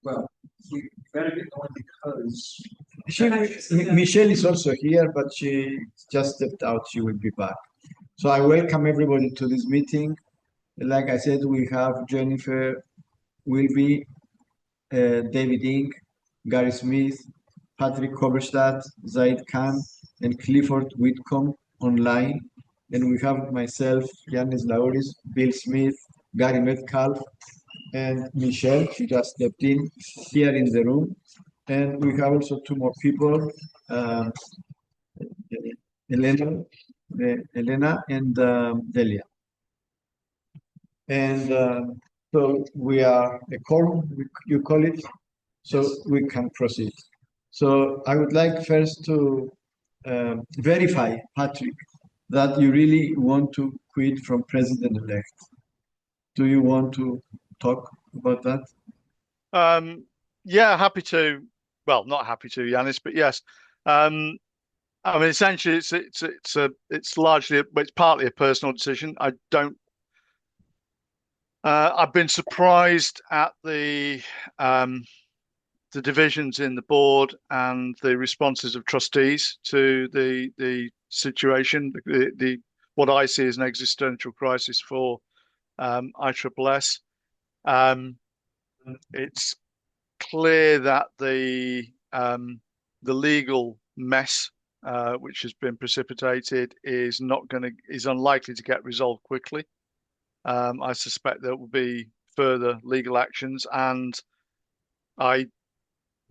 Well, we better get going because Michelle is also here, but she just stepped out. She will be back. So I welcome everybody to this meeting. Like I said, we have Jennifer Wilby, David Ing, Gary Smith, Patrick Coverstadt, Zaid Khan, and Clifford Whitcomb online. And we have myself, Yanis Lauris, Bill Smith, Gary Metcalf, and Michelle. She just stepped in here in the room. And we have also two more people, um, Elena, Elena and Delia. And so we are a quorum, you call it, so we can proceed. So I would like first to verify, Patrick, that you really want to quit from president-elect. Do you want to talk about that? Yeah, happy to. Well, not happy to, Yanis, but yes. I mean, essentially, it's largely it's partly a personal decision. I don't. I've been surprised at the divisions in the board and the responses of trustees to the situation. The what I see as an existential crisis for ISS. It's clear that the legal mess which has been precipitated is unlikely to get resolved quickly. I suspect there will be further legal actions, and I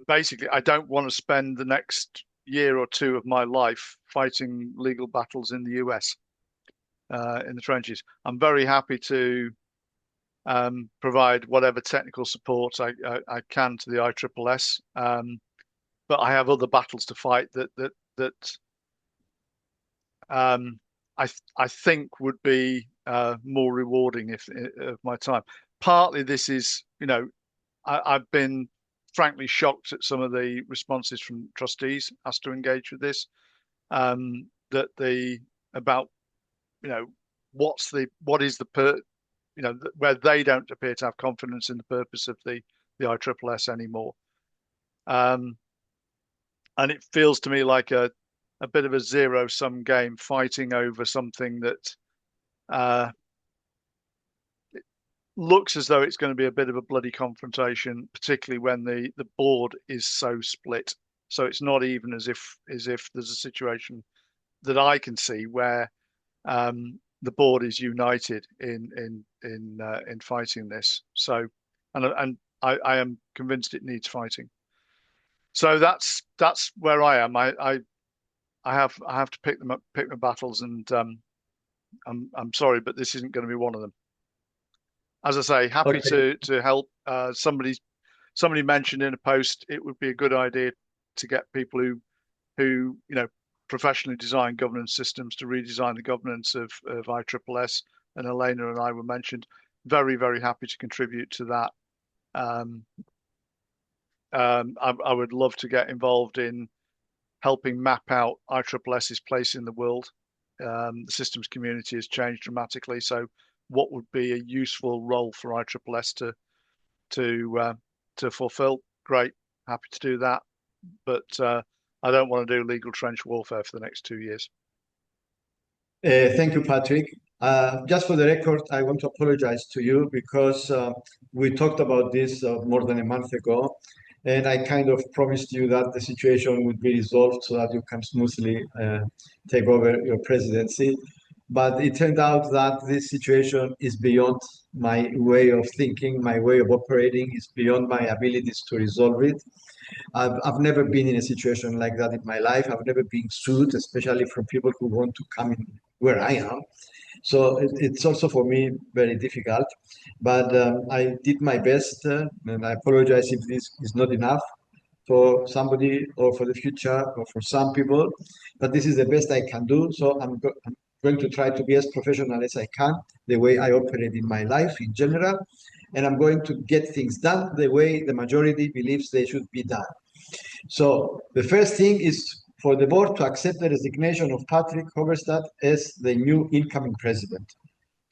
don't want to spend the next year or two of my life fighting legal battles in the US in the trenches. I'm very happy to provide whatever technical support I can to the ISS, but I have other battles to fight that I think would be more rewarding if of my time. Partly this is, I've been frankly shocked at some of the responses from trustees asked to engage with this. Where they don't appear to have confidence in the purpose of the ISS anymore. And it feels to me like a bit of a zero-sum game, fighting over something that it looks as though it's going to be a bit of a bloody confrontation, particularly when the board is so split. So it's not even as if there's a situation that I can see where the board is united in fighting this. So, and I am convinced it needs fighting. So that's where I am. I have to pick my battles, and I'm sorry, but this isn't going to be one of them. As I say, happy to help. Somebody mentioned in a post it would be a good idea to get people who professionally design governance systems to redesign the governance of ISS, and Elena and I were mentioned. Very, very happy to contribute to that. I would love to get involved in helping map out ISS's place in the world. The systems community has changed dramatically, so what would be a useful role for ISS to fulfill? Great, happy to do that, but I don't want to do legal trench warfare for the next 2 years. Thank you, Patrick. Just for the record, I want to apologize to you because we talked about this more than a month ago, and I kind of promised you that the situation would be resolved so that you can smoothly take over your presidency. But it turned out that this situation is beyond my way of thinking, my way of operating, is beyond my abilities to resolve it. I've never been in a situation like that in my life. I've never been sued, especially from people who want to come in where I am. So it's also for me very difficult. But I did my best, and I apologize if this is not enough for somebody or for the future or for some people. But this is the best I can do. So I'm going to try to be as professional as I can, the way I operate in my life in general. And I'm going to get things done the way the majority believes they should be done. So the first thing is for the board to accept the resignation of Patrick Hoverstadt as the new incoming president.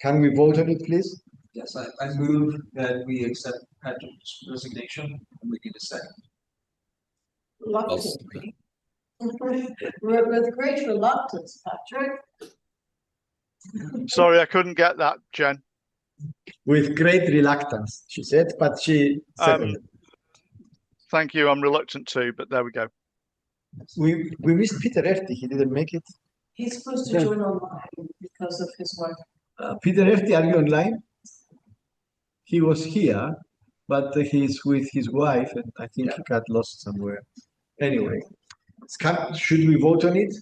Can we vote on it, please? Yes, I move that we accept Patrick's resignation, and we need a second. Reluctantly. With great reluctance, Patrick. Sorry, I couldn't get that, Jen. With great reluctance, she said, but she seconded. Thank you. I'm reluctant to, but there we go. We missed Peter Efti. He didn't make it. He's supposed to join online because of his wife. Peter Efti, are you online? He was here, but he's with his wife, and I think he got lost somewhere. Anyway, should we vote on it?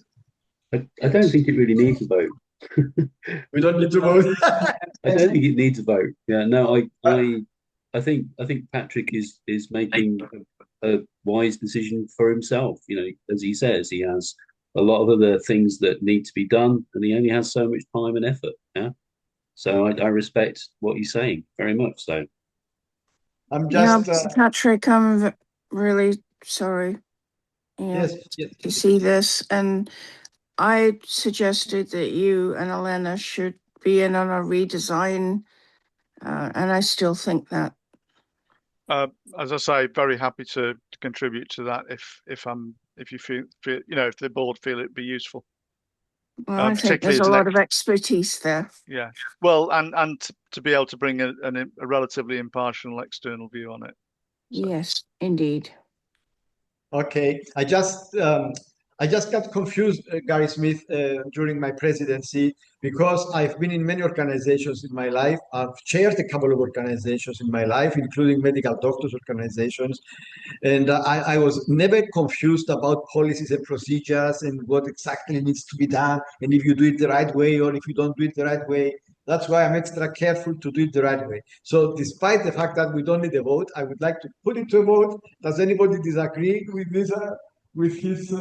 I don't think it really needs a vote. We don't need to vote. I don't think it needs a vote. Yeah, no, I think Patrick is making a wise decision for himself. You know, as he says, he has a lot of other things that need to be done, and he only has so much time and effort. Yeah, so I respect what he's saying very much. So I'm just Patrick, I'm really sorry. yes. To see this, and I suggested that you and Elena should be in on a redesign, and I still think that. As I say, very happy to contribute to that if you feel if the board feel it'd be useful. Well, I think there's a lot of expertise there. Yeah, well, and to be able to bring a relatively impartial external view on it. So. Yes, indeed. Okay, I just got confused, Gary Smith, during my presidency because I've been in many organizations in my life. I've chaired a couple of organizations in my life, including medical doctors organizations. And I was never confused about policies and procedures and what exactly needs to be done. And if you do it the right way or if you don't do it the right way. That's why I'm extra careful to do it the right way. So despite the fact that we don't need a vote, I would like to put it to a vote. Does anybody disagree with this? With his,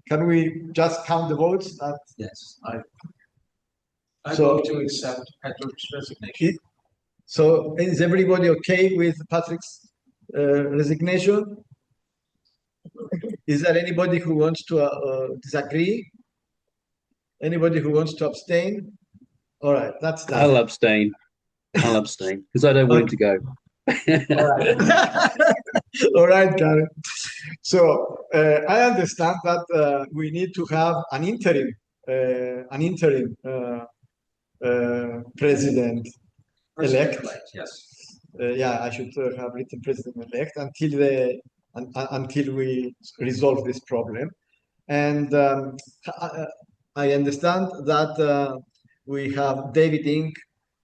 can we just count the votes? Yes, I vote to accept Patrick's resignation. So is everybody okay with Patrick's resignation? Is there anybody who wants to disagree? Anybody who wants to abstain? All right, that's done. I'll abstain because I don't want him to go. All right. All right, Karen. So I understand that we need to have an interim president elect. Yes. Yeah, I should have written president elect until we resolve this problem. And I understand that we have David Ink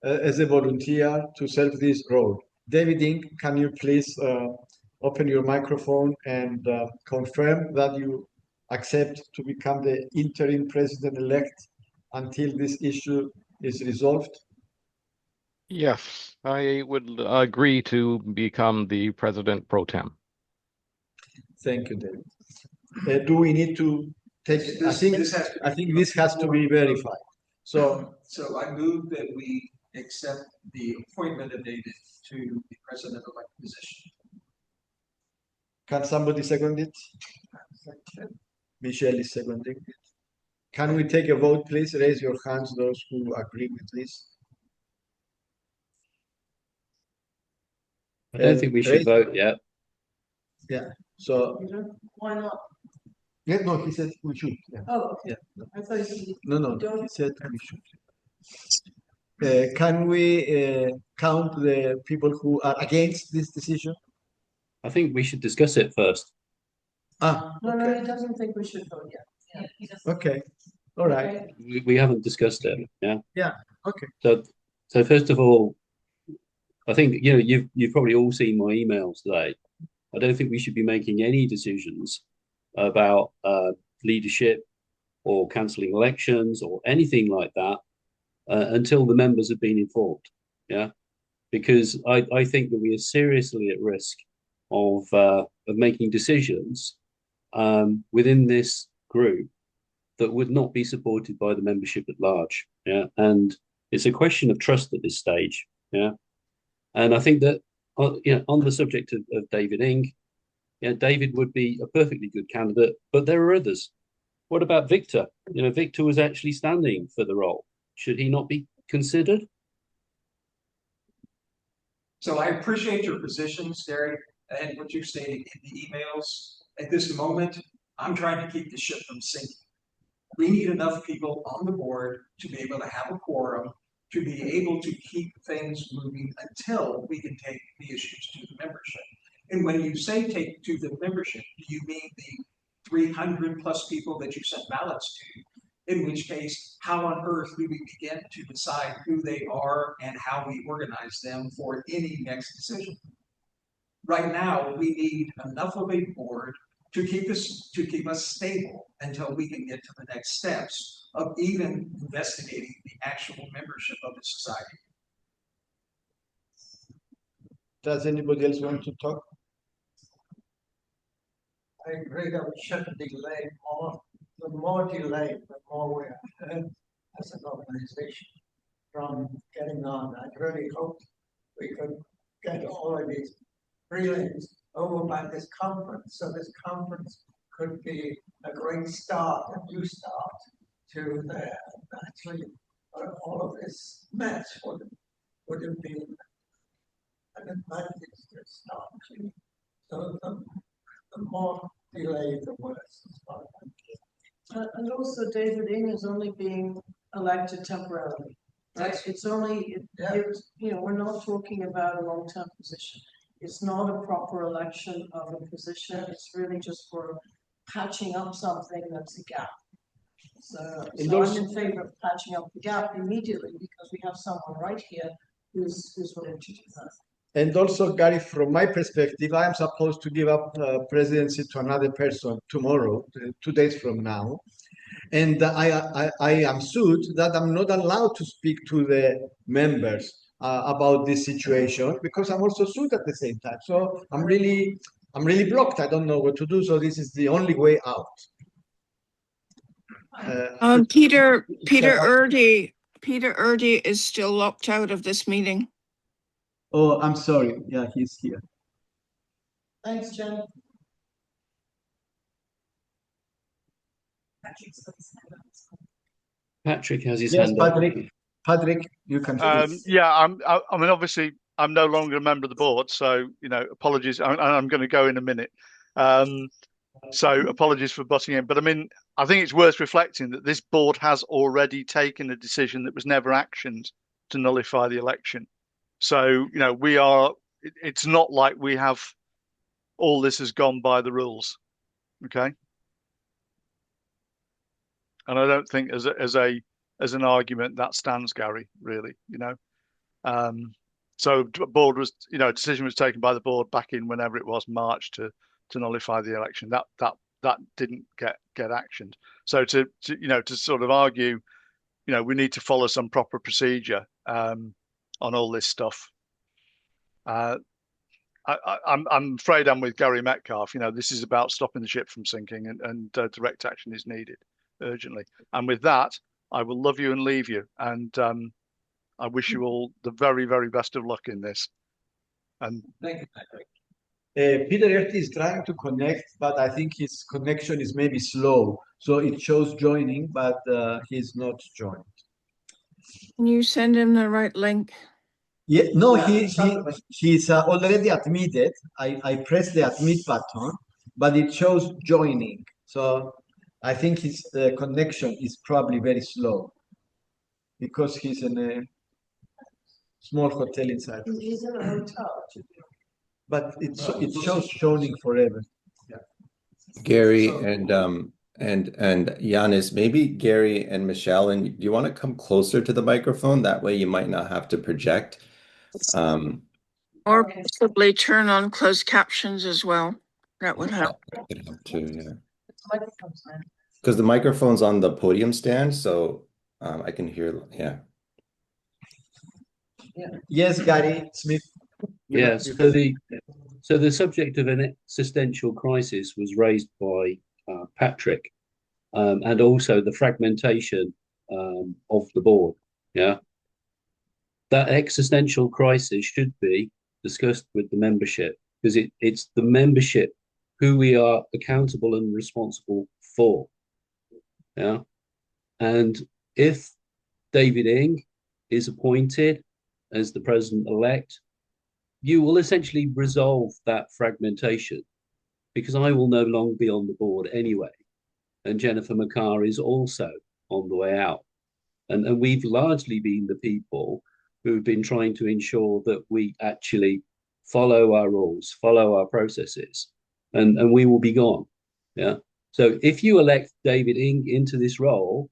as a volunteer to serve this role. David Ink, can you please open your microphone and confirm that you accept to become the interim president-elect until this issue is resolved? Yes, I would agree to become the president pro tem. Thank you, David. Do we need to take? I think this has to be verified. So I move that we accept the appointment of David to the president-elect position. Can somebody second it? Michelle is seconding it. Can we take a vote, please? Raise your hands, those who agree with this. I don't think we should vote yet. Yeah. So why not? Yeah, no, he said we should. Yeah. Oh, okay. Yeah. I thought you No, he said we should. Can we count the people who are against this decision? I think we should discuss it first. No, he doesn't think we should vote yet. Yeah, okay. All right. We haven't discussed it. Yeah. Yeah. Okay. So first of all, I think you've probably all seen my emails today. I don't think we should be making any decisions about leadership or cancelling elections or anything like that until the members have been informed. Yeah, because I think that we are seriously at risk of making decisions within this group that would not be supported by the membership at large. Yeah, and it's a question of trust at this stage. Yeah, and I think that on the subject of David Ing, David would be a perfectly good candidate, but there are others. What about Victor? Victor was actually standing for the role. Should he not be considered? So I appreciate your positions, Gary, and what you stated in the emails. At this moment, I'm trying to keep the ship from sinking. We need enough people on the board to be able to have a quorum, to be able to keep things moving until we can take the issues to the membership. And when you say take to the membership, do you mean the 300 plus people that you sent ballots to? In which case, how on earth do we begin to decide who they are and how we organize them for any next decision? Right now, we need enough of a board to keep us stable until we can get to the next steps of even investigating the actual membership of the society. Does anybody else want to talk? I agree that we shouldn't delay more. The more delay, the more we're ahead as an organization from getting on. I really hope we could get all of these prelims over by this conference. So this conference could be a great start, a new start to the actually all of this mess would have been an advantage to start. So the more delay, the worse. And also David Ing is only being elected temporarily, right? It's only, we're not talking about a long-term position. It's not a proper election of a position. It's really just for patching up something that's a gap. So I'm in favor of patching up the gap immediately because we have someone right here who's willing to do that. And also, Gary, from my perspective, I am supposed to give up presidency to another person tomorrow, 2 days from now. And I am sued that I'm not allowed to speak to the members about this situation because I'm also sued at the same time. So I'm really blocked. I don't know what to do. So this is the only way out. Peter Erdy is still locked out of this meeting. Oh, I'm sorry. Yeah, he's here. Thanks, Jen. Patrick has his Yes, hand up. Patrick, you can. Yeah, I mean, obviously, I'm no longer a member of the board, so apologies. I'm going to go in a minute. So apologies for butting in, but I mean, I think it's worth reflecting that this board has already taken a decision that was never actioned to nullify the election. So it's not like we have all this has gone by the rules, okay? And I don't think as an argument that stands, Gary, really, So board was, a decision was taken by the board back in whenever it was March to nullify the election. That didn't get actioned. So to sort of argue, we need to follow some proper procedure on all this stuff. I'm afraid I'm with Gary Metcalf. This is about stopping the ship from sinking, and direct action is needed urgently. And with that, I will love you and leave you. And I wish you all the very, very best of luck in this. And thank you, Patrick. Peter Erty is trying to connect, but I think his connection is maybe slow. So it shows joining, but he's not joined. Can you send him the right link? Yeah, no, he's already admitted. I pressed the admit button, but it shows joining. So I think his connection is probably very slow because he's in a small hotel inside. He's in a hotel. But it shows joining forever. Yeah. Gary and Giannis, maybe Gary and Michelle, and do you want to come closer to the microphone? That way you might not have to project. Or possibly turn on closed captions as well. That would help. Could help too, yeah. Because the microphone's on the podium stand, so I can hear. Yeah. Yes, Gary Smith. Yes. So the subject of an existential crisis was raised by Patrick, and also the fragmentation of the board. Yeah. That existential crisis should be discussed with the membership because it's the membership who we are accountable and responsible for. Yeah. And if David Ing is appointed as the president-elect, you will essentially resolve that fragmentation because I will no longer be on the board anyway. And Jennifer McCarr is also on the way out. And we've largely been the people who've been trying to ensure that we actually follow our rules, follow our processes, and we will be gone. Yeah. So if you elect David Ing into this role,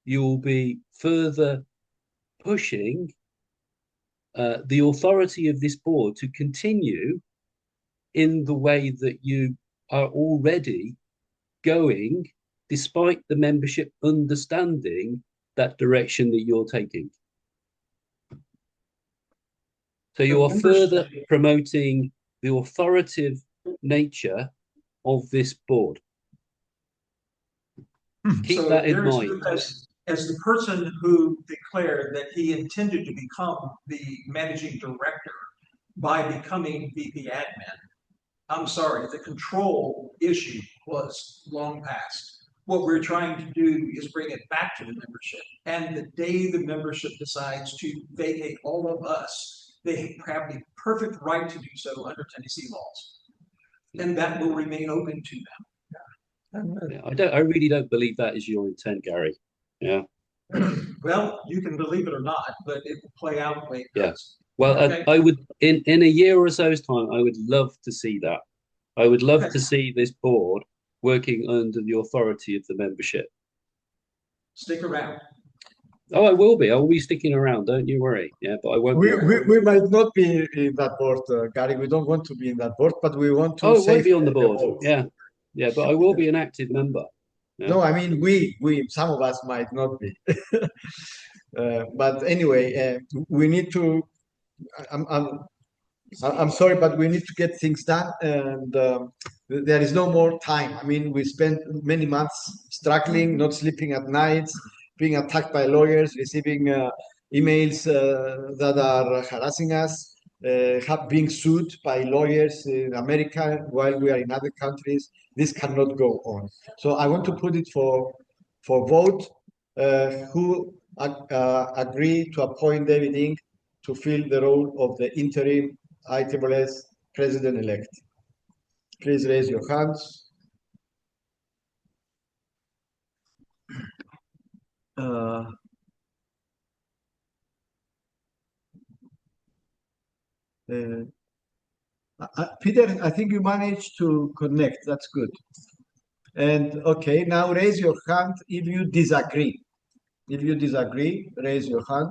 you will be further pushing the authority of this board to continue in the way that you are already going, despite the membership understanding that direction that you're taking. So you are further promoting the authoritative nature of this board. Keep So that in there's, mind. as the person who declared that he intended to become the managing director by becoming VP admin, I'm sorry, the control issue was long past. What we're trying to do is bring it back to the membership. And the day the membership decides to vacate all of us, they have the perfect right to do so under Tennessee laws. And that will remain open to them. Yeah, I really don't believe that is your intent, Gary. Yeah. Well, you can believe it or not, but it will play out the way it does. Well, Okay. I would in a year or so's time, I would love to see that. I would love to see this board working under the authority of the membership. Stick around. Oh, I will be. I will be sticking around. Don't you worry. Yeah, but I won't. We might not be in that board, Gary. We don't want to be in that board, but we want to. Oh, it won't be on the safeguard board. Yeah, yeah, but I will be an active member. Yeah. No, I mean some of us might not be. But anyway, we need to. I'm sorry, but we need to get things done, and there is no more time. I mean, we spent many months struggling, not sleeping at nights, being attacked by lawyers, receiving emails that are harassing us, being sued by lawyers in America while we are in other countries. This cannot go on. So I want to put it for vote. Who agree to appoint David Ing to fill the role of the interim ISS president-elect? Please raise your hands. Peter, I think you managed to connect. That's good. And okay, now raise your hand if you disagree. If you disagree, raise your hand.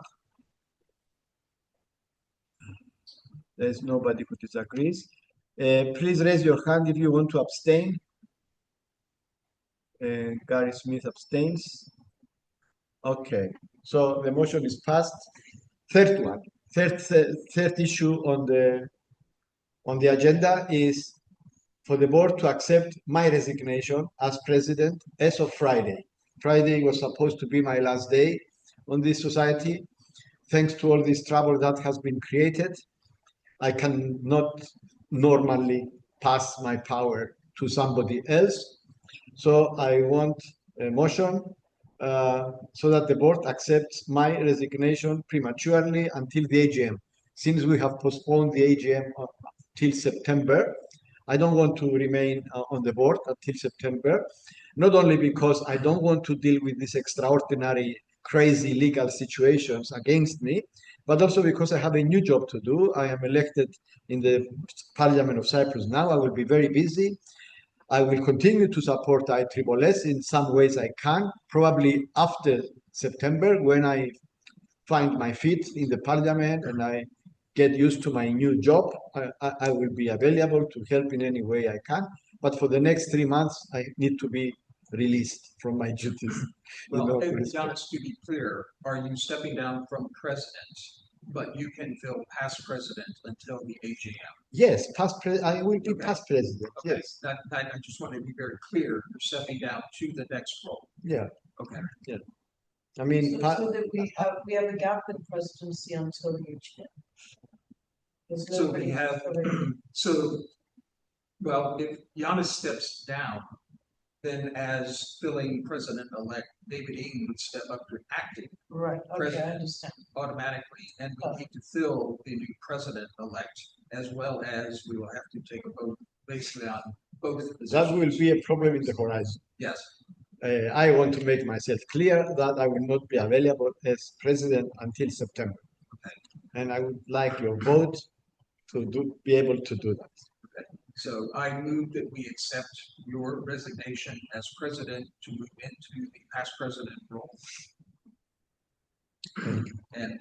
There's nobody who disagrees. Please raise your hand if you want to abstain. Gary Smith abstains. Okay, so the motion is passed. Third issue on the agenda is for the board to accept my resignation as president as of Friday. Friday was supposed to be my last day on this society. Thanks to all this trouble that has been created, I cannot normally pass my power to somebody else. So I want a motion so that the board accepts my resignation prematurely until the AGM. Since we have postponed the AGM till September, I don't want to remain on the board until September, not only because I don't want to deal with these extraordinary, crazy legal situations against me, but also because I have a new job to do. I am elected in the Parliament of Cyprus now. I will be very busy. I will continue to support ISS in some ways I can, probably after September when I find my feet in the Parliament and I get used to my new job. I will be available to help in any way I can. But for the next 3 months, I need to be released from my duties. Well, Giannis, to be clear, are you stepping down from president, but you can fill past president until the AGM? Yes, I will be past president. Okay. Yes. That I just want to be very clear. You're stepping down to the next role. Yeah. Okay. Yeah. I mean, So that we have a gap in presidency until the AGM. So we have, well, if Giannis steps down, then as filling president-elect David Ing would step up to acting Right, okay, I President. understand. automatically, and we need to fill the new president-elect, as well as we will have to take a vote basically on both positions. That will be a problem in the horizon. Yes, I want to make myself clear that I will not be available as president until September. And I would like your vote to be able to do that. so I move that we accept your resignation as president to move into the past president role. And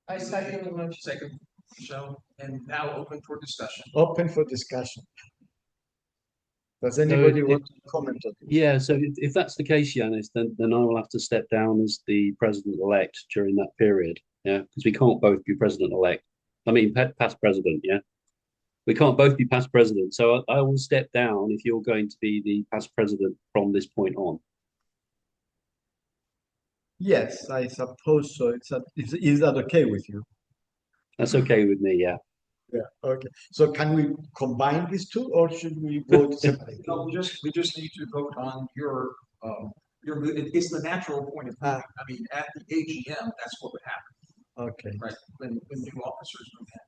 I second the motion. second, Michelle, and now open for discussion. Open for discussion. Does anybody want to comment on this? Yeah, so if that's the case, Yanis, then I will have to step down as the president-elect during that period. Yeah, because we can't both be president-elect. I mean, past president. Yeah, we can't both be past president. So I will step down if you're going to be the past president from this point on. Yes, I suppose so. Is that okay with you? That's okay with me. Yeah. Yeah. Okay. So can we combine these two, or should we vote separately? No, we just need to vote on your, it's the natural point of voting. I mean, at the AGM, that's what would happen, Okay. right? When new officers move in.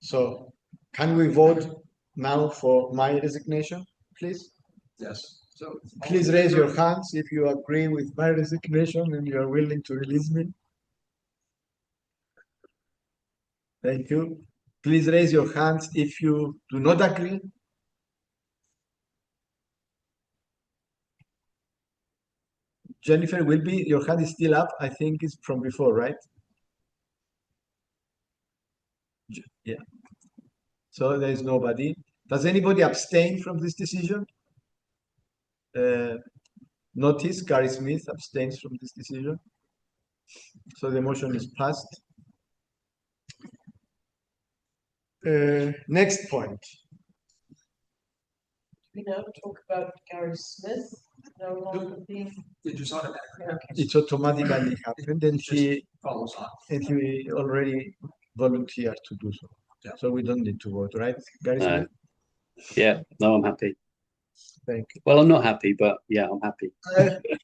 So can we vote now for my resignation, please? Yes, so. Please raise your hands if you agree with my resignation and you are willing to release me. Thank you. Please raise your hands if you do not agree. Jennifer, your hand is still up. I think it's from before, right? Yeah. So there is nobody. Does anybody abstain from this decision? Notice Gary Smith abstains from this decision. So the motion is passed. Next point. We now talk about Gary Smith no longer being. It just automatically Okay. It's automatically happened, and he follows on. already volunteered to do so. Yeah. So we don't need to vote, right, Gary Smith? Yeah. No, I'm happy. Thank you. Well, I'm not happy, but yeah, I'm happy.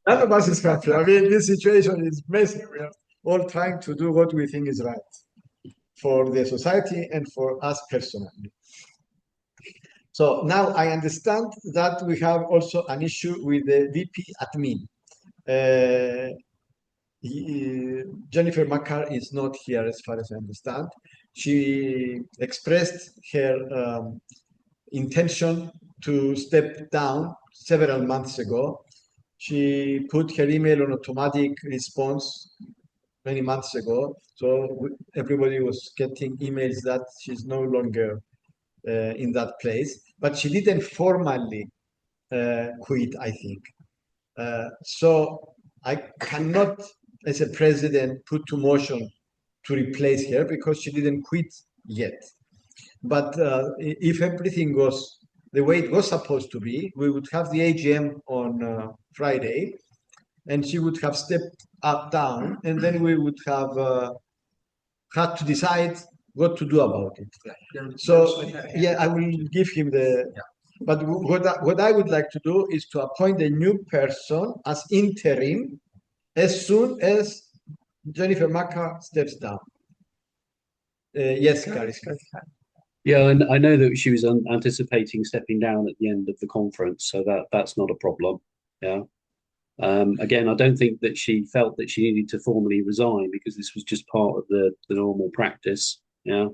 None of us is happy. I mean, this situation is messy. We are all trying to do what we think is right for the society and for us personally. So now I understand that we have also an issue with the VP admin. Jennifer Macar is not here as far as I understand. She expressed her intention to step down several months ago. She put her email on automatic response many months ago. So everybody was getting emails that she's no longer in that place, but she didn't formally quit, I think. So I cannot, as a president, put to motion to replace her because she didn't quit yet. But if everything goes the way it was supposed to be, we would have the AGM on Friday, and she would have stepped down, and then we would have had to decide what to do about it. So yeah, I will give him the. But what I would like to do is to appoint a new person as interim as soon as Jennifer Macar steps down. Yes, Gary. Yeah, and I know that she was anticipating stepping down at the end of the conference, so that's not a problem. Yeah. Again, I don't think that she felt that she needed to formally resign because this was just part of the normal practice. Yeah.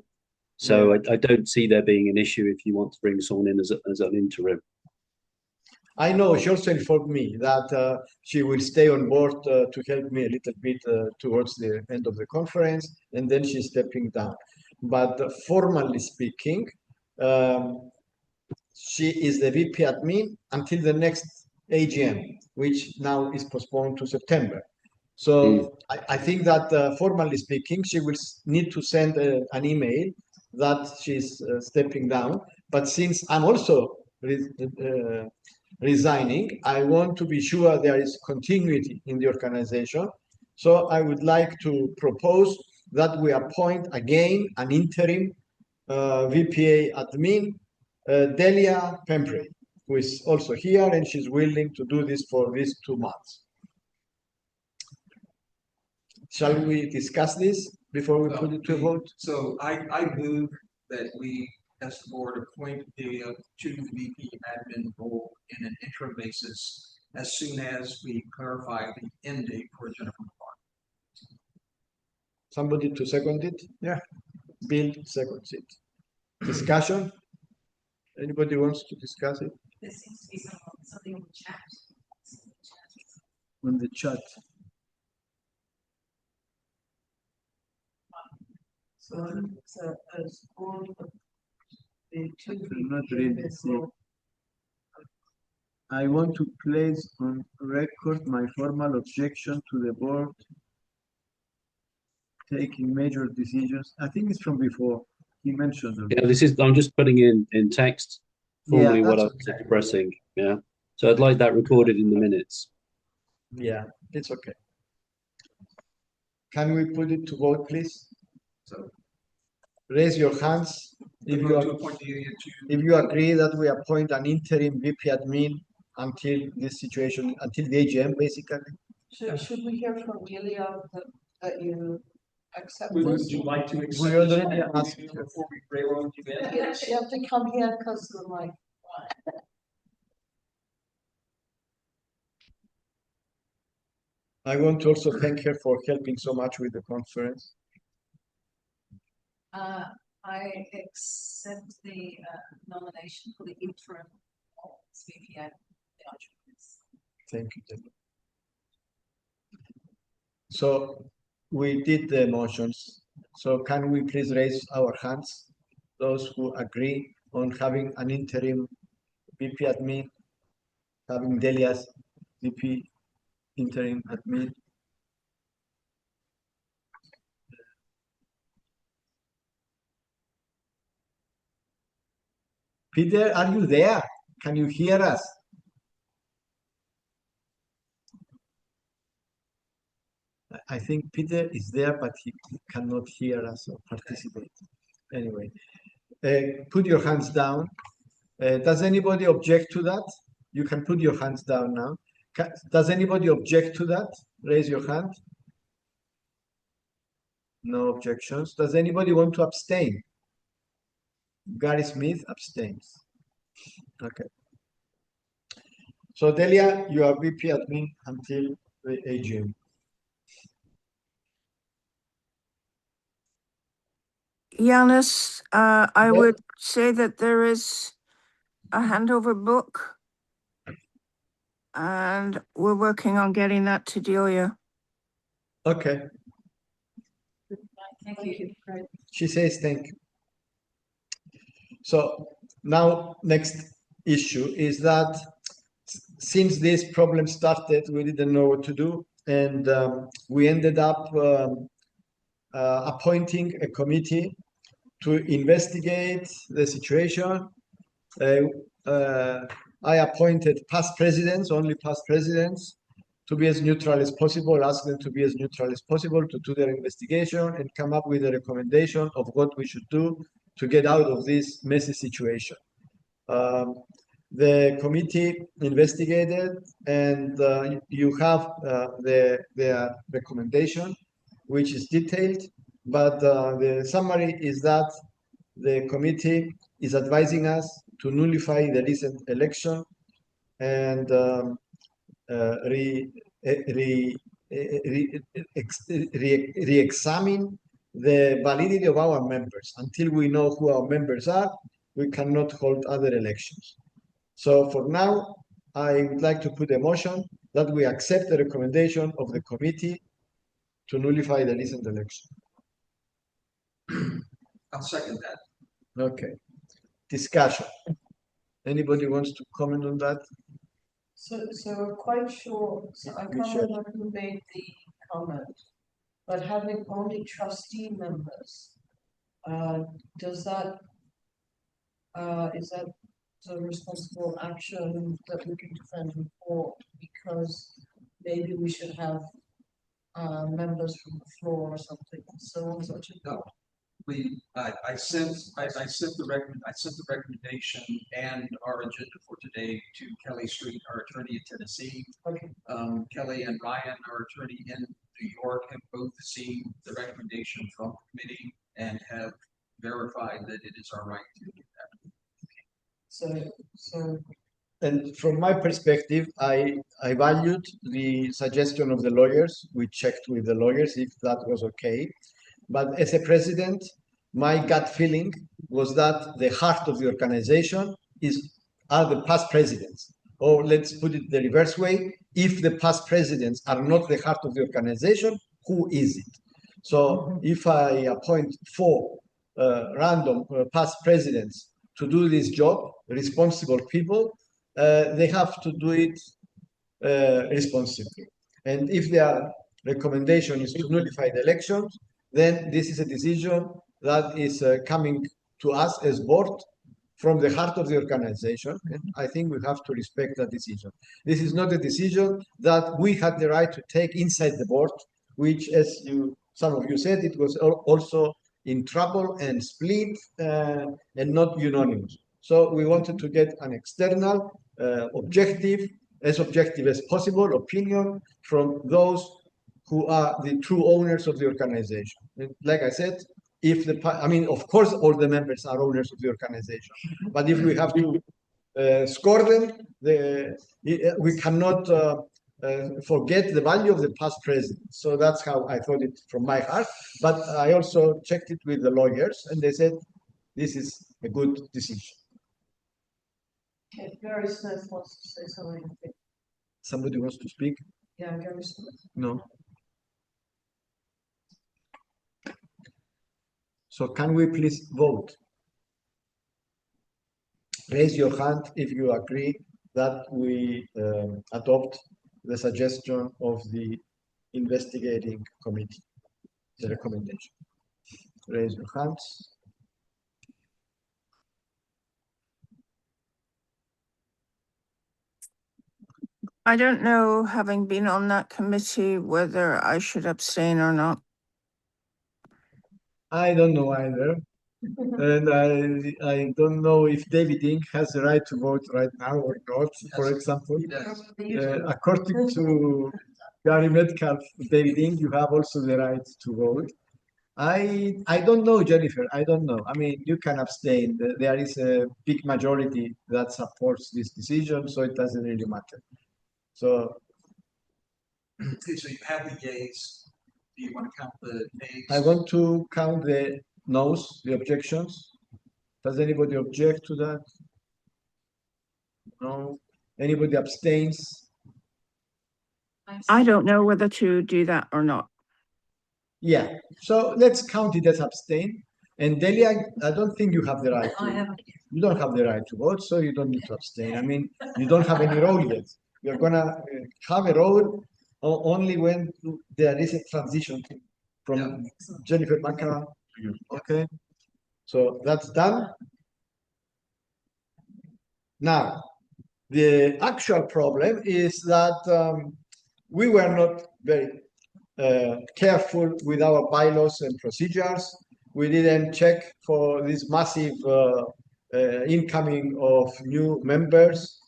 So yeah. I don't see there being an issue if you want to bring someone in as an interim. I know she also informed me that she will stay on board to help me a little bit towards the end of the conference, and then she's stepping down. But formally speaking, she is the VP admin until the next AGM, which now is postponed to September. So I think that formally speaking, she will need to send an email that she's stepping down. But since I'm also resigning, I want to be sure there is continuity in the organization. So I would like to propose that we appoint again an interim VPA admin, Delia Pembrey. who is also here, and she's willing to do this for these 2 months. Shall we discuss this before we put it to a vote? So I move that we, as the board, appoint Delia to the VP admin role in an interim basis as soon as we clarify the end date for Jennifer McCarthy. Somebody to second it? Yeah. Bill seconds it. Discussion? Anybody wants to discuss it? There seems to be something in the chat. On the chat. So as all of the two I'm not people really in this seeing. role, I want to place on record my formal objection to the board taking major decisions. I think it's from before. He mentioned them. Yeah, this is. I'm just putting in text formally what I that's was okay. expressing. Yeah, so I'd like that recorded in the minutes. Yeah, it's okay. Can we put it to vote, please? So Raise your hands if to you appoint Delia to. if you agree that we appoint an interim VP admin until this situation, until the AGM, basically. should we hear from Delia that you accept Would this? you like to accept? We already this asked. before we railroad you in? Yeah, you have to come here because of the mic. I want to also thank her for helping so much with the conference. I accept the nomination for the interim VP at the Archbishop's. Thank you, Debbie. So we did the motions. So can we please raise our hands, those who agree on having an interim VP admin, having Delia's VP interim admin? Peter, are you there? Can you hear us? I think Peter is there, but he cannot hear us or participate. Anyway, put your hands down. Does anybody object to that? You can put your hands down now. Does anybody object to that? Raise your hand. No objections. Does anybody want to abstain? Gary Smith abstains. Okay. So Delia, you are VP admin until the AGM. Yanis, I Yeah. would say that there is a handover book. And we're working on getting that to Delia. Okay. Thank you. Great. She says thank you. So now next issue is that since this problem started, we didn't know what to do, and we ended up appointing a committee to investigate the situation. I appointed past presidents, only past presidents, to be as neutral as possible, ask them to be as neutral as possible to do their investigation and come up with a recommendation of what we should do to get out of this messy situation. The committee investigated, and you have their recommendation, which is detailed, but the summary is that the committee is advising us to nullify the recent election and re-examine the validity of our members. Until we know who our members are, we cannot hold other elections. So for now, I would like to put a motion that we accept the recommendation of the committee to nullify the recent election. I'll second that. Okay. Discussion. Anybody wants to comment on that? So we're quite sure, so I can't Michelle. remember who made the comment, but having only trustee members, does that, is that a responsible action that we can defend in court? Because maybe we should have members from the floor or something, so on such a. No. I sent the recommendation and our agenda for today to Kelly Street, our attorney in Tennessee. Okay. Kelly and Ryan, our attorney in New York, have both seen the recommendation from the committee and have verified that it is our right to do that. So And from my perspective, I valued the suggestion of the lawyers. We checked with the lawyers if that was okay. But as a president, my gut feeling was that the heart of the organization are the past presidents. Or let's put it the reverse way, if the past presidents are not the heart of the organization, who is it? So if I appoint 4 random past presidents to do this job, responsible people, they have to do it responsibly. And if their recommendation is to nullify the elections, then this is a decision that is coming to us as board from the heart of the organization. And I think we have to respect that decision. This is not a decision that we had the right to take inside the board, which, as some of you said, it was also in trouble and split and not unanimous. So we wanted to get an external, objective as possible opinion from those who are the true owners of the organization. And like I said, of course, all the members are owners of the organization, but if we have to score them, we cannot forget the value of the past president. So that's how I thought it from my heart. But I also checked it with the lawyers, and they said this is a good decision. okay, Gary Smith wants to say something. Somebody wants to speak? Yeah, Gary Smith. No. So can we please vote? Raise your hand if you agree that we adopt the suggestion of the investigating committee, the recommendation. Raise your hands. I don't know, having been on that committee, whether I should abstain or not. I don't know either. And I don't know if David Ing has the right to vote right now or not, for example. He does. According to Gary Metcalf, David Ing, you have also the right to vote. I don't know, Jennifer. I don't know. I mean, you can abstain. There is a big majority that supports this decision, so it doesn't really matter. So Okay, so you have the yeas. Do you want to count the nays? I want to count the no's, the objections. Does anybody object to that? No. Anybody abstains? I don't know whether to do that or not. Yeah. So let's count it as abstain. And Delia, I don't think you have the right I to. haven't. You don't have the right to vote, so you don't need to abstain. I mean, you don't have any role yet. You're gonna have a role only when there is a transition from Jennifer Baca to you. Okay. So that's done. Now, the actual problem is that we were not very careful with our bylaws and procedures. We didn't check for this massive incoming of new members.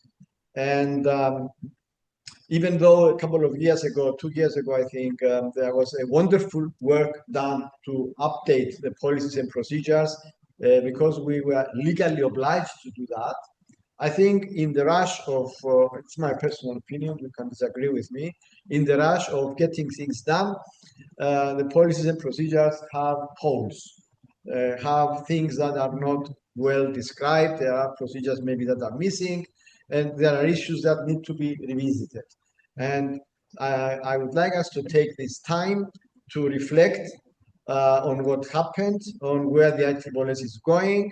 And even though a couple of years ago, 2 years ago, I think, there was a wonderful work done to update the policies and procedures because we were legally obliged to do that. I think in the rush of, it's my personal opinion, you can disagree with me, in the rush of getting things done, the policies and procedures have holes, have things that are not well described, there are procedures maybe that are missing, and there are issues that need to be revisited. And I would like us to take this time to reflect on what happened, on where the ISS is going,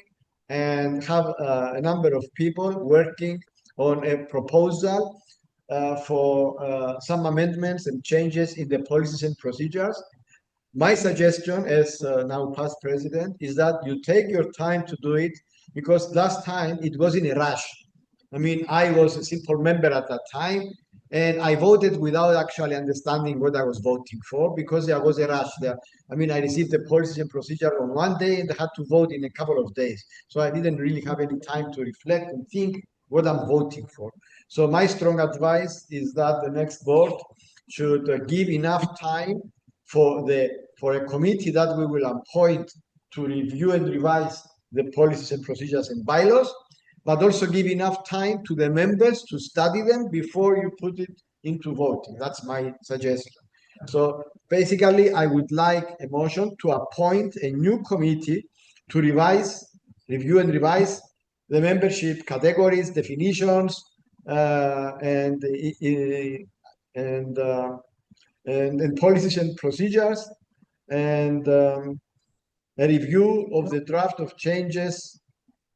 and have a number of people working on a proposal for some amendments and changes in the policies and procedures. My suggestion as now past president is that you take your time to do it, because last time it was in a rush. I mean, I was a simple member at that time. And I voted without actually understanding what I was voting for because there was a rush there. I mean, I received the policies and procedure on one day and I had to vote in a couple of days. So I didn't really have any time to reflect and think what I'm voting for. So my strong advice is that the next board should give enough time for a committee that we will appoint to review and revise the policies and procedures and bylaws, but also give enough time to the members to study them before you put it into voting. That's my suggestion. So basically, I would like a motion to appoint a new committee to review and revise the membership categories, definitions, and policies and procedures, and a review of the draft of changes,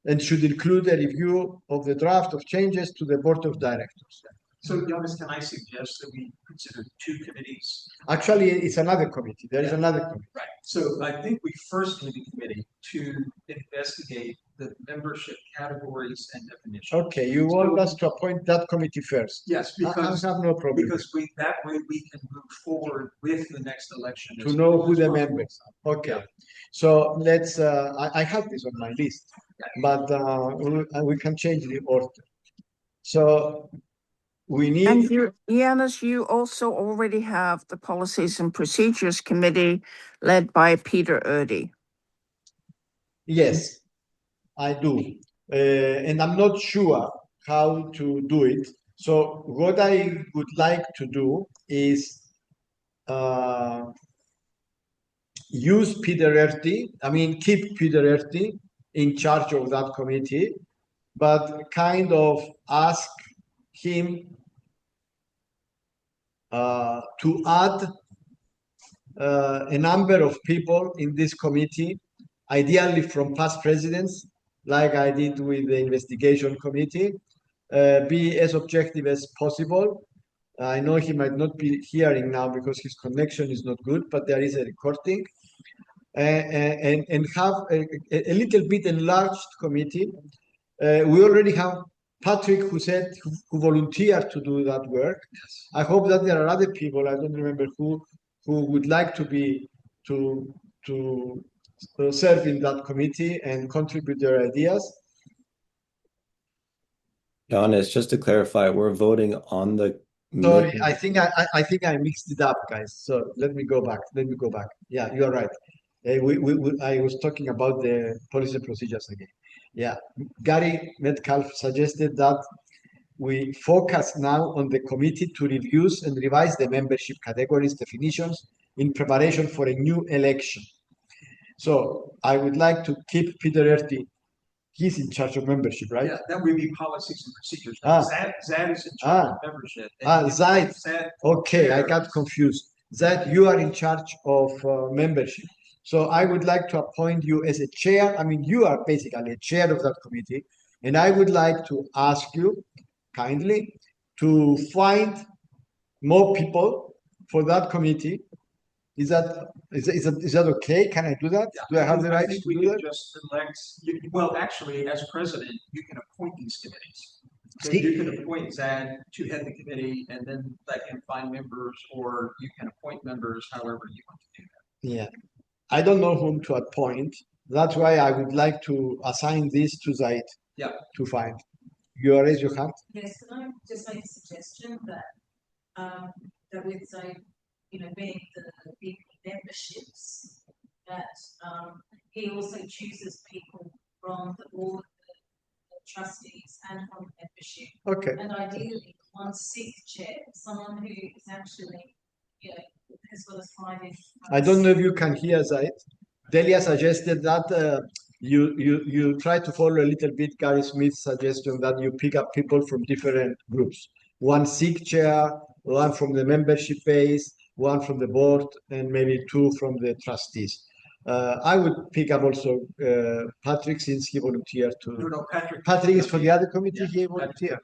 and should include a review of the draft of changes to the board of directors. So, Jonas, can I suggest that we consider two committees? Actually, it's another committee. There is another committee. Right. So I think we first need a committee to investigate the membership categories and definitions. Okay, you want us to appoint that committee first? Yes, I because have no problem. because that way we can move forward with the next election. To know who the members are. Okay. So let's, I have this on my list, but we can change the order. So we And need, you, Yanis, you also already have the Policies and Procedures Committee led by Peter Erdy. yes, I do. And I'm not sure how to do it. So what I would like to do is use Peter Erty, keep Peter Erty in charge of that committee, but kind of ask him to add a number of people in this committee, ideally from past presidents, like I did with the investigation committee, be as objective as possible. I know he might not be hearing now because his connection is not good, but there is a recording. And have a little bit enlarged committee. We already have Patrick who volunteered to do that work. Yes. I hope that there are other people, I don't remember who would like to serve in that committee and contribute their ideas. Giannis, just to clarify, we're voting on the. Sorry, I think I mixed it up, guys. So let me go back. Yeah, you are right. I was talking about the policy and procedures again. Yeah, Gary Metcalf suggested that we focus now on the committee to review and revise the membership categories definitions in preparation for a new election. So I would like to keep Peter Erty. He's in charge of membership, right? Yeah, that would be policies and procedures. Zad is in charge of membership. Zad. Okay, I got confused. Zad, you are in charge of membership. So I would like to appoint you as a chair. You are basically a chair of that committee. And I would like to ask you kindly to find more people for that committee. Is that okay? Can I do that? Yeah, do I have the right to do that? Just elect. Well, actually, as president, you can appoint these committees. So See? you can appoint Zad to head the committee, and then they can find members, or you can appoint members, however you want to do that. Yeah. I don't know whom to appoint. That's why I would like to assign this to Zaid. Yeah. To find. You raise your hand? Yes, can I just make a suggestion that with Zaid, being the big memberships, that he also chooses people from the board, the trustees, and from membership. Okay. And ideally, one sixth chair, someone who is actually, has got a sliding. I don't know if you can hear Zaid. Delia suggested that you try to follow a little bit Gary Smith's suggestion that you pick up people from different groups. One SIG chair, one from the membership base, one from the board, and maybe two from the trustees. I would pick up also Patrick, since he volunteered to. No, Patrick is for the other committee. Yeah, he volunteered.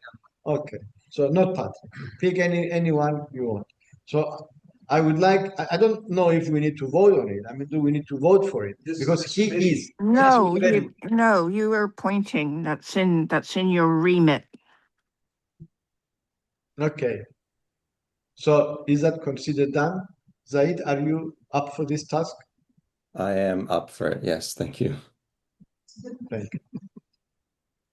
Okay, so not Patrick. Pick anyone you want. So I would like. I don't know if we need to vote on it. Do we need to vote for it? Because he is. No, you are appointing. That's in your remit. Okay. So is that considered done? Zaid, are you up for this task? I am up for it. Yes, thank you. Thank you.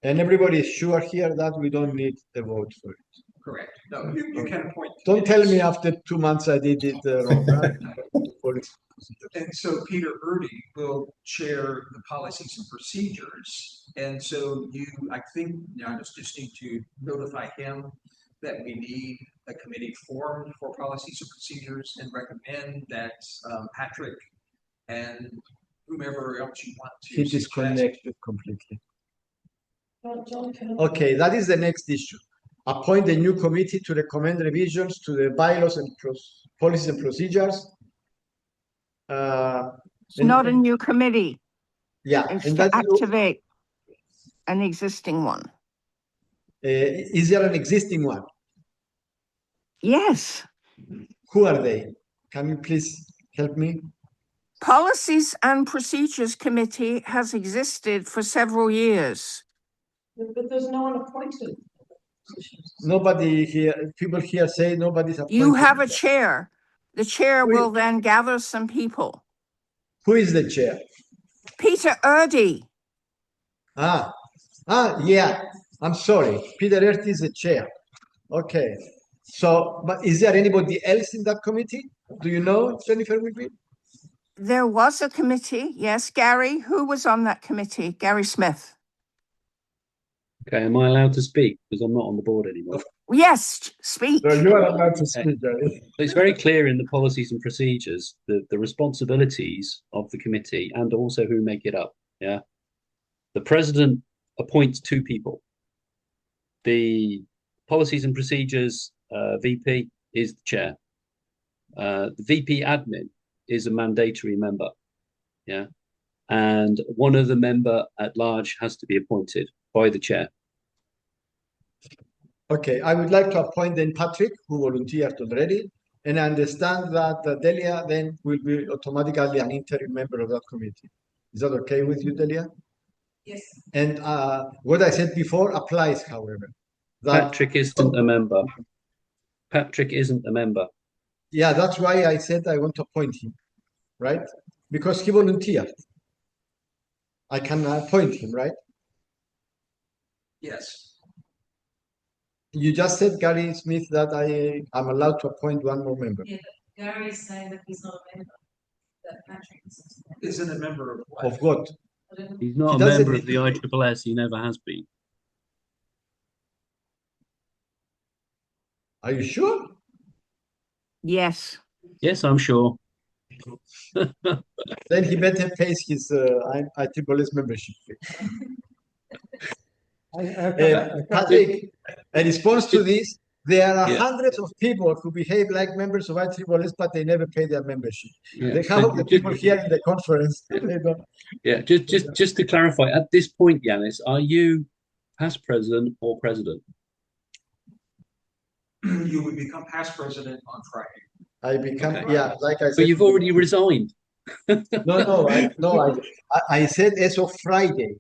And everybody is sure here that we don't need a vote for it. Correct. No, you can appoint. Don't tell me committees. after 2 months I did it wrong. Right? And so Peter Erdy will chair the policies and procedures. And so I think, I just need to notify him that we need a committee formed for policies and procedures and recommend that Patrick and whomever else you want to He suggest. disconnected completely. John, can Okay, that is the next issue. Appoint a new committee to recommend revisions to the bylaws and policies and procedures. It's not a new committee. Yeah, It's and to that's activate an existing one. is there an existing one? Yes. Who are they? Can you please help me? Policies and Procedures Committee has existed for several years. but there's no one appointed. Nobody here, people here say nobody's appointed. You have a chair. The chair Wait. will then gather some people. Who is the chair? Peter Erdy. Yeah. I'm sorry. Peter Earth is the chair. Okay. So, but is there anybody else in that committee? Do you know, Jennifer, with me? There was a committee. Yes, Gary. Who was on that committee? Gary Smith. Okay, am I allowed to speak? Because I'm not on the board anymore. Yes, speak. No, you are allowed to speak, Gary. It's very clear in the policies and procedures the responsibilities of the committee and also who make it up. Yeah. The president appoints 2 people. The policies and procedures VP is the chair. The VP admin is a mandatory member. Yeah. And one of the member at large has to be appointed by the chair. Okay, I would like to appoint then Patrick, who volunteered already, and I understand that Delia then will be automatically an interim member of that committee. Is that okay with you, Delia? Yes. And what I said before applies, however. That, Patrick isn't a member. Patrick isn't a member. yeah, that's why I said I want to appoint him, right? Because he volunteered. I can appoint him, right? Yes. You just said, Gary Smith, that I am allowed to appoint one more member. Yeah, but Gary is saying that he's not a member, that Patrick is. Isn't a member of what? Of what? I don't know. He's not He a doesn't member of need the to be. ISSS. He never has been. Are you sure? Yes. Yes, I'm sure. Then he better pay his ISSS membership fee. Patrick, in response to this, there are Yeah. hundreds of people who behave like members of ISSS, but they never pay their membership. Yeah. They have the people here in the conference. They don't. Yeah, just to clarify, at this point, Yanis, are you past president or president? You would become past president on Friday. I become, Okay. yeah, like I said. But you've already resigned. I said as of Friday.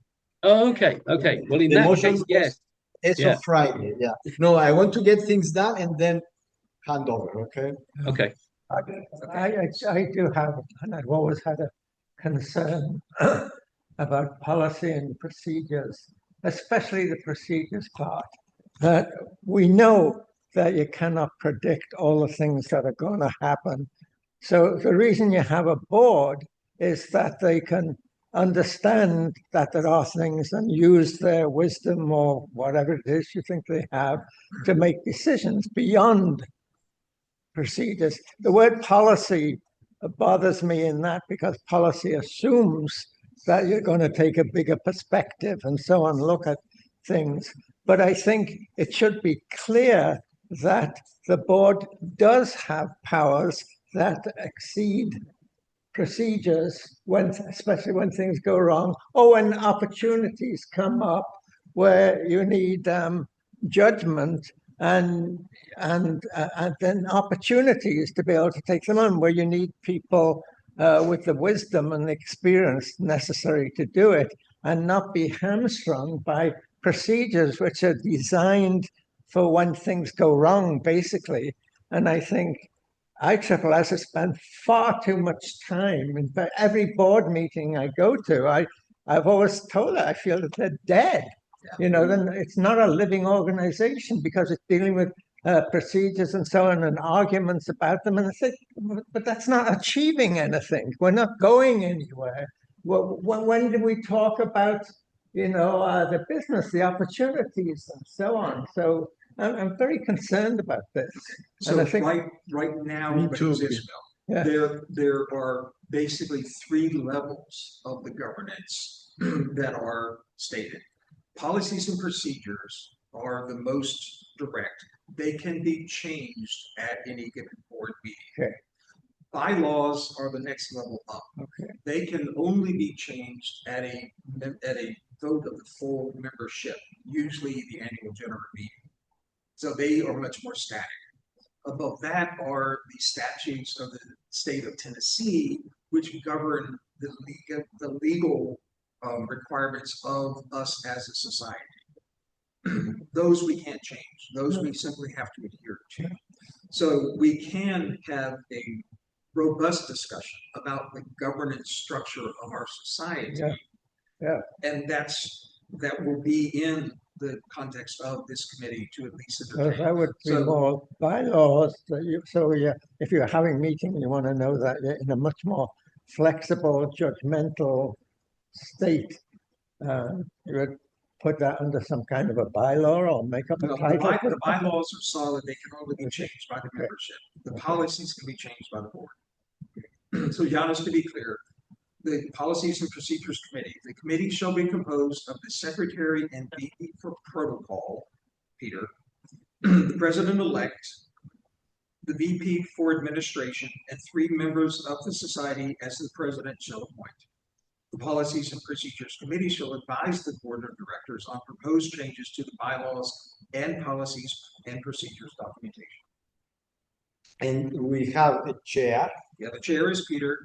Oh, okay. Well, in The that motion case, was yes. As Yeah. of Friday, yeah. No, I want to get things done and then hand over, okay? Okay. I do have, and I've always had a concern about policy and procedures, especially the procedures part, that we know that you cannot predict all the things that are going to happen. So the reason you have a board is that they can understand that there are things and use their wisdom or whatever it is you think they have to make decisions beyond procedures. The word policy bothers me in that because policy assumes that you're going to take a bigger perspective and so on, look at things. But I think it should be clear that the board does have powers that exceed procedures, especially when things go wrong, or when opportunities come up where you need judgment and then opportunities to be able to take them on, where you need people with the wisdom and experience necessary to do it, and not be hamstrung by procedures which are designed for when things go wrong, basically. And I think ISSS has spent far too much time. In fact, every board meeting I go to, I've always told her I feel that they're dead. You know, then it's not a living organization because it's dealing with procedures and so on and arguments about them. And I said, but that's not achieving anything. We're not going anywhere. When do we talk about, you know, the business, the opportunities, and so on? So I'm very concerned about this. So And I think, right now, Me too, Isabel, yeah. there are basically three levels of the governance that are stated. Policies and procedures are the most direct. They can be changed at any given board meeting. Okay. Bylaws are the next level up. Okay. They can only be changed at a vote of the full membership, usually the annual general meeting. So they are much more static. Above that are the statutes of the state of Tennessee, which govern the legal requirements of us as a society. Those we can't change. Those we simply have to adhere to. So we can have a robust discussion about the governance structure of our society. Yeah. And that will be in the context of this committee to at least Because entertain. I would be more bylaws that if you're having meeting, you want to know that you're in a much more flexible, judgmental state. You would put that under some kind of a bylaw or make up a No, title. the bylaws are solid. They can only be changed by the membership. The policies can be changed by the board. So Giannis, to be clear, the Policies and Procedures Committee. The committee shall be composed of the secretary and VP for protocol, Peter, the president-elect, the VP for administration, and 3 members of the society as the president shall appoint. The Policies and Procedures Committee shall advise the board of directors on proposed changes to the bylaws and policies and procedures documentation. And we have a chair. Yeah, the chair is Peter.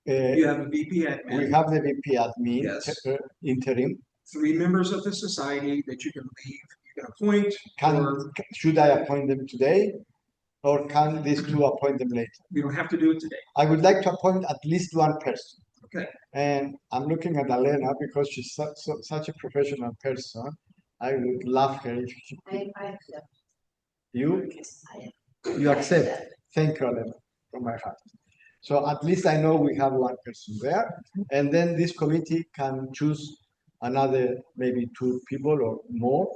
You have a VP admin. We have the VP admin, Yes. interim. 3 members of the society that you can leave, you can appoint. Should I appoint them today? Or can these 2 appoint them later? You don't have to do it today. I would like to appoint at least 1 person. Okay. And I'm looking at Elena because she's such a professional person. I would love her if she could. I accept. You? Yes, I am. You accept. Thank you, Elena, from my heart. So at least I know we have 1 person there. And then this committee can choose another maybe 2 people or more.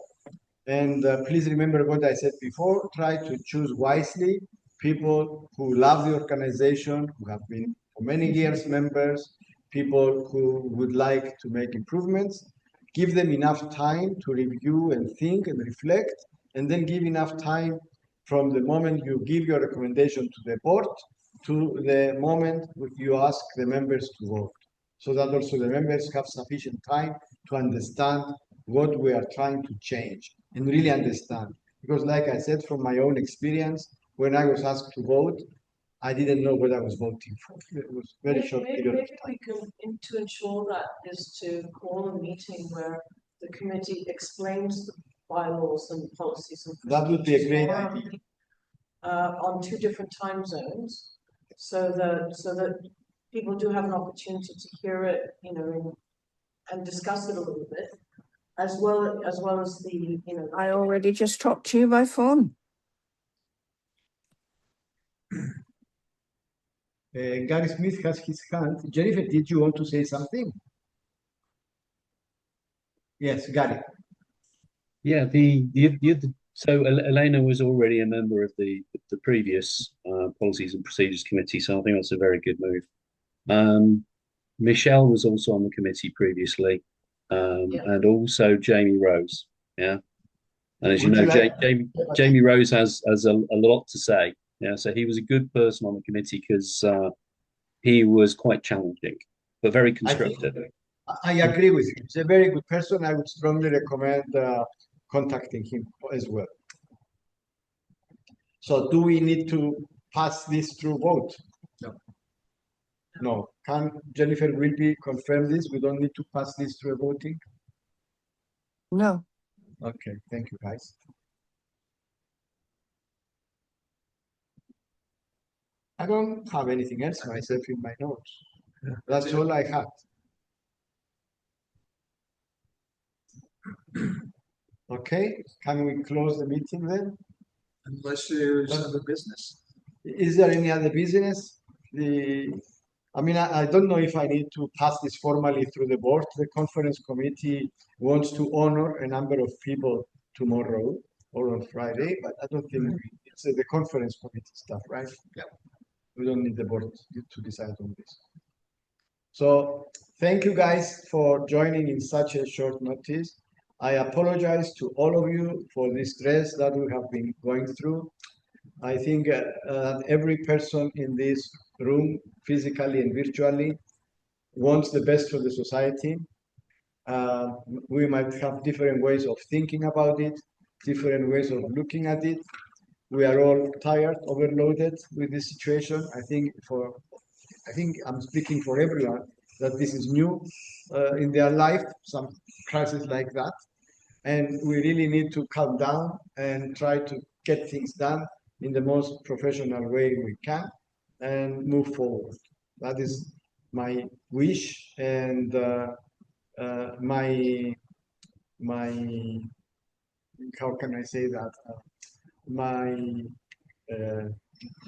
And please remember what I said before, try to choose wisely people who love the organization, who have been for many years members, people who would like to make improvements, give them enough time to review and think and reflect, and then give enough time from the moment you give your recommendation to the board to the moment you ask the members to vote, so that also the members have sufficient time to understand what we are trying to change and really understand. Because like I said, from my own experience, when I was asked to vote, I didn't know what I was voting for. It was very short period of Maybe time. we can, to ensure that, is to call a meeting where the committee explains the bylaws and policies and That would be a great procedures idea. on 2 different time zones, so that people do have an opportunity to hear it, you know, and discuss it a little bit, as well as the, you know. I already just talked to you by phone. Gary Smith has his hand. Jennifer, did you want to say something? Yes, Gary. Yeah, so Elena was already a member of the previous Policies and Procedures Committee, so I think that's a very good move. Michelle was also on the committee previously, and also Jamie Rose. Yeah, and as you know, Jamie Rose has a lot to say. Yeah, so he was a good person on the committee because he was quite challenging, but very constructive. I agree with you. He's a very good person. I would strongly recommend contacting him as well. So do we need to pass this through vote? No. No. Can Jennifer will be confirm this? We don't need to pass this through a voting? No. Okay, thank you guys. I don't have anything else myself in my notes. That's all I had. Okay, can we close the meeting then? Unless there's other business. Is there any other business? I mean, I don't know if I need to pass this formally through the board. The conference committee wants to honor a number of people tomorrow or on Friday, but I don't think it's the conference committee stuff, right? Yeah. We don't need the board to decide on this. So thank you guys for joining in such a short notice. I apologize to all of you for the stress that we have been going through. I think every person in this room, physically and virtually, wants the best for the society. We might have different ways of thinking about it, different ways of looking at it. We are all tired, overloaded with this situation. I think I'm speaking for everyone that this is new in their life, some crisis like that. And we really need to calm down and try to get things done in the most professional way we can and move forward. That is my wish and my how can I say that? My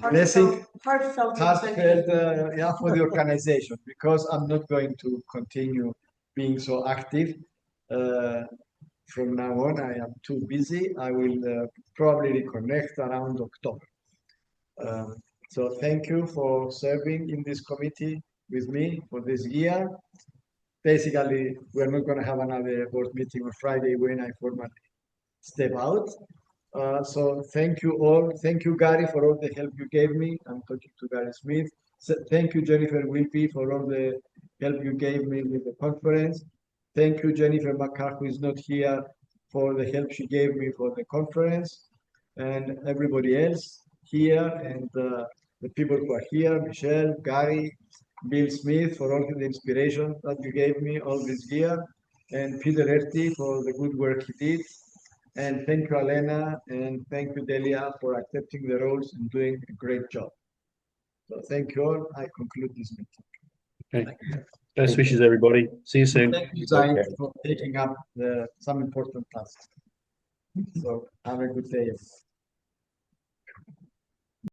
blessing, Heartfelt yeah, for the organization, because I'm not going to continue being so active. From now on, I am too busy. I will probably reconnect around October. So thank you for serving in this committee with me for this year. Basically, we're not going to have another board meeting on Friday when I formally step out. So thank you all. Thank you, Gary, for all the help you gave me. I'm talking to Gary Smith. So thank you, Jennifer Wilby, for all the help you gave me with the conference. Thank you, Jennifer McCart, who is not here, for the help she gave me for the conference, and everybody else here, and the people who are here, Michelle, Gary, Bill Smith, for all the inspiration that you gave me all this year, and Peter Erti for the good work he did. And thank you, Elena, and thank you, Delia, for accepting the roles and doing a great job. So thank you all. I conclude this meeting. Okay. Best wishes, everybody. See you soon. Thank you, Zaid, for taking up some important tasks. So have a good day.